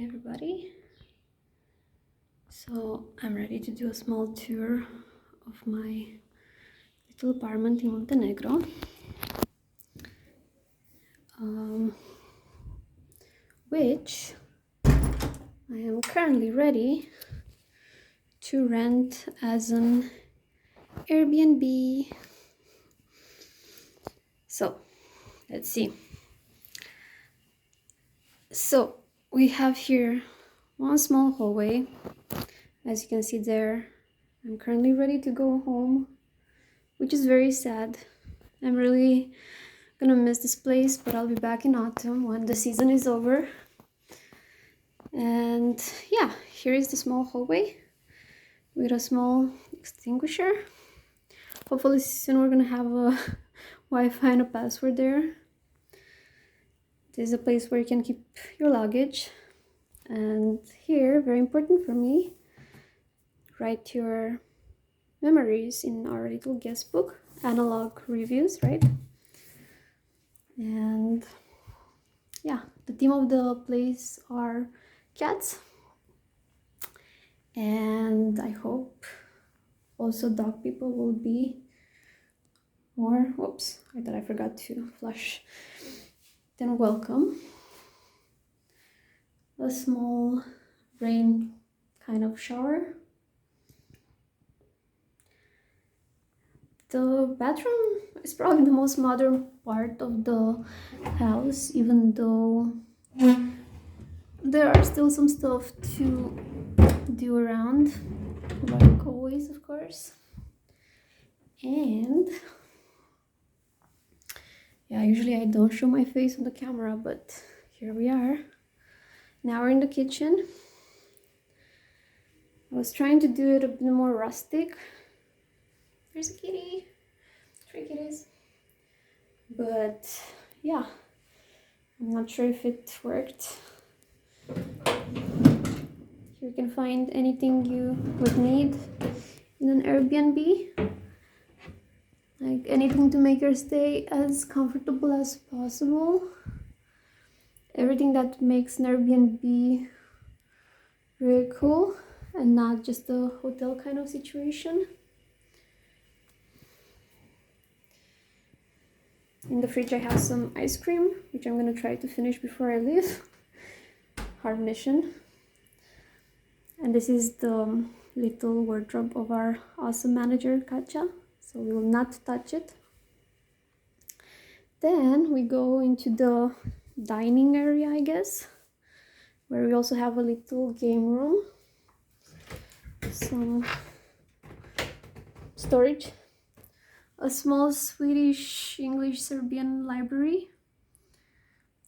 Hey everybody, so I'm ready to do a small tour of my little apartment in Montenegro, which I am currently ready to rent as an Airbnb. So let's see. So we have here one small hallway. As you can see there, I'm currently ready to go home, which is very sad. I'm really gonna miss this place, but I'll be back in autumn when the season is over. And yeah, here is the small hallway with a small extinguisher. Hopefully soon we're gonna have a Wi-Fi and a password there. This is a place where you can keep your luggage. And here, very important for me, write your memories in our little guest book, analog reviews, right? And yeah, the theme of the place are cats, and I hope also dog people will be more, whoops, I thought I forgot to flush, then welcome. A small rain kind of shower. The bathroom is probably the most modern part of the house, even though there are still some stuff to do around, like always, of course. And yeah, usually I don't show my face on the camera, but here we are. Now we're in the kitchen. I was trying to do it a bit more rustic. There's a kitty, 3 kitties. But yeah, I'm not sure if it worked. Here you can find anything you would need in an Airbnb. Like anything to make your stay as comfortable as possible. Everything that makes an Airbnb really cool and not just a hotel kind of situation. In the fridge I have some ice cream, which I'm gonna try to finish before I leave. Hard mission. And this is the little wardrobe of our awesome manager, Katja. So we will not touch it. Then we go into the dining area, I guess, where we also have a little game room, some storage, a small Swedish, English, Serbian library,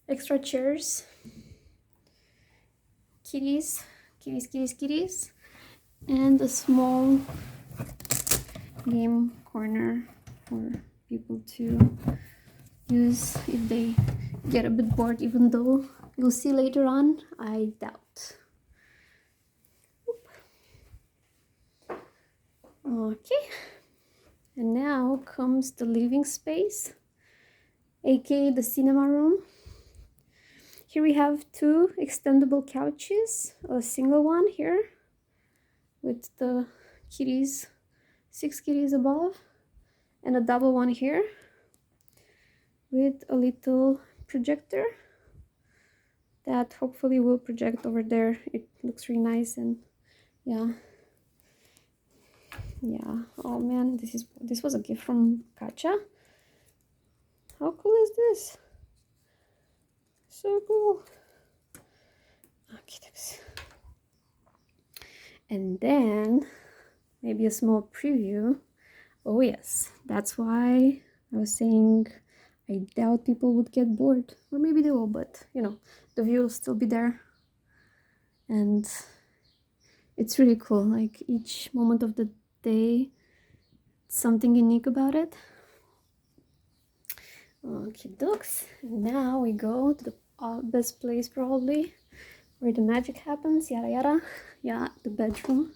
extra chairs, kitties, and a small game corner for people to use if they get a bit bored, even though you'll see later on, I doubt. Okay, and now comes the living space, aka the cinema room. Here we have 2 extendable couches, a single one here with the kitties, 6 kitties above, and a double one here with a little projector that hopefully will project over there. It looks really nice. And yeah, oh man, this was a gift from Katja. How cool is this? So cool. Okay, thanks. And then maybe a small preview. Oh yes, that's why I was saying I doubt people would get bored, or maybe they will, but you know, the view will still be there. And it's really cool, like each moment of the day, something unique about it. Okay, dokes. Now we go to the best place probably, where the magic happens, yada yada. Yeah, the bedroom.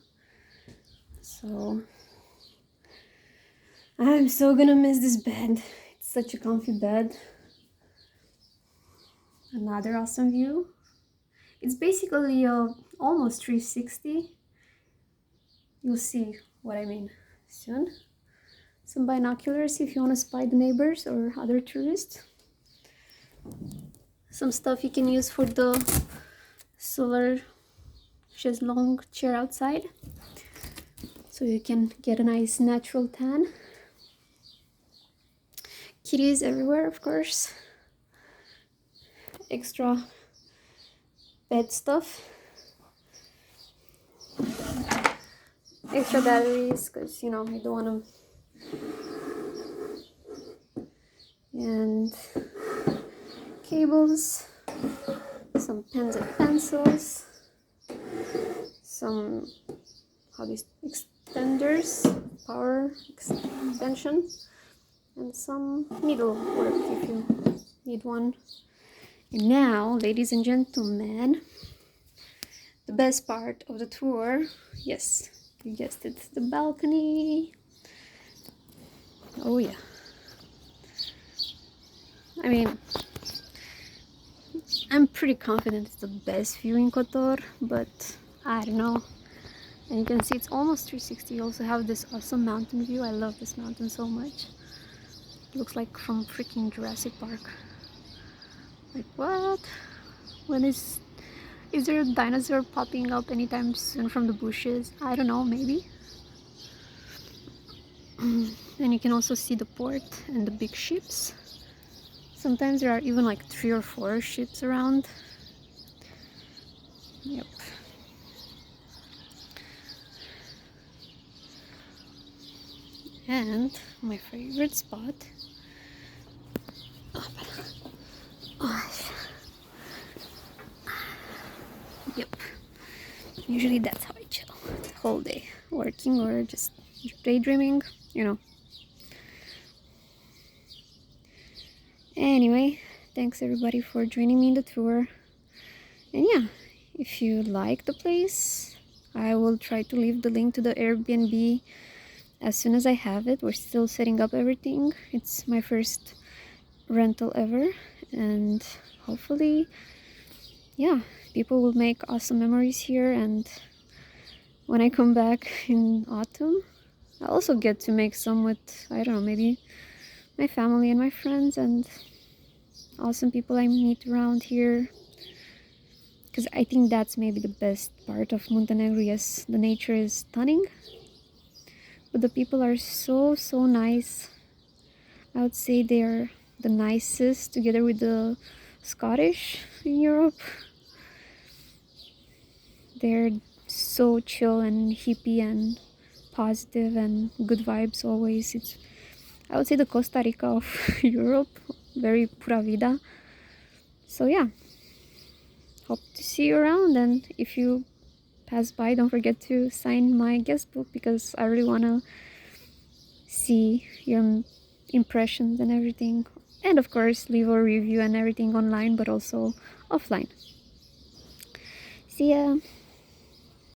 So I'm so gonna miss this bed. It's such a comfy bed. Another awesome view. It's basically almost 360. You'll see what I mean soon. Some binoculars if you want to spy the neighbors or other tourists. Some stuff you can use for the solar chaise-longue chair outside, so you can get a nice natural tan. Kitties everywhere, of course. Extra bed stuff. Extra batteries, because you know you don't want them. And cables, some pens and pencils, some extenders, power extension, and some needlework if you need one. And now, ladies and gentlemen, the best part of the tour, yes, you guessed it, the balcony. Oh yeah. I mean, I'm pretty confident it's the best view in Kotor, but I don't know. And you can see it's almost 360. You also have this awesome mountain view. I love this mountain so much. It looks like from freaking Jurassic Park. Like what? When is there a dinosaur popping up anytime soon from the bushes? I don't know, maybe. And you can also see the port and the big ships. Sometimes there are even like 3 or 4 ships around. Yep. And my favorite spot. Yep. Usually that's how I chill the whole day, working or just daydreaming, you know. Anyway, thanks everybody for joining me in the tour. And yeah, if you like the place, I will try to leave the link to the Airbnb as soon as I have it. We're still setting up everything. It's my first rental ever, and hopefully, yeah, people will make awesome memories here. And when I come back in autumn, I'll also get to make some with, I don't know, maybe my family and my friends and awesome people I meet around here. Because I think that's maybe the best part of Montenegro. Yes, the nature is stunning, but the people are so nice. I would say they're the nicest, together with the Scottish in Europe. They're so chill and hippie and positive and good vibes always. It's, I would say, the Costa Rica of Europe. Very pura vida. So yeah, hope to see you around, and if you pass by, don't forget to sign my guest book, because I really want to see your impressions and everything, and of course leave a review and everything online, but also offline. See ya.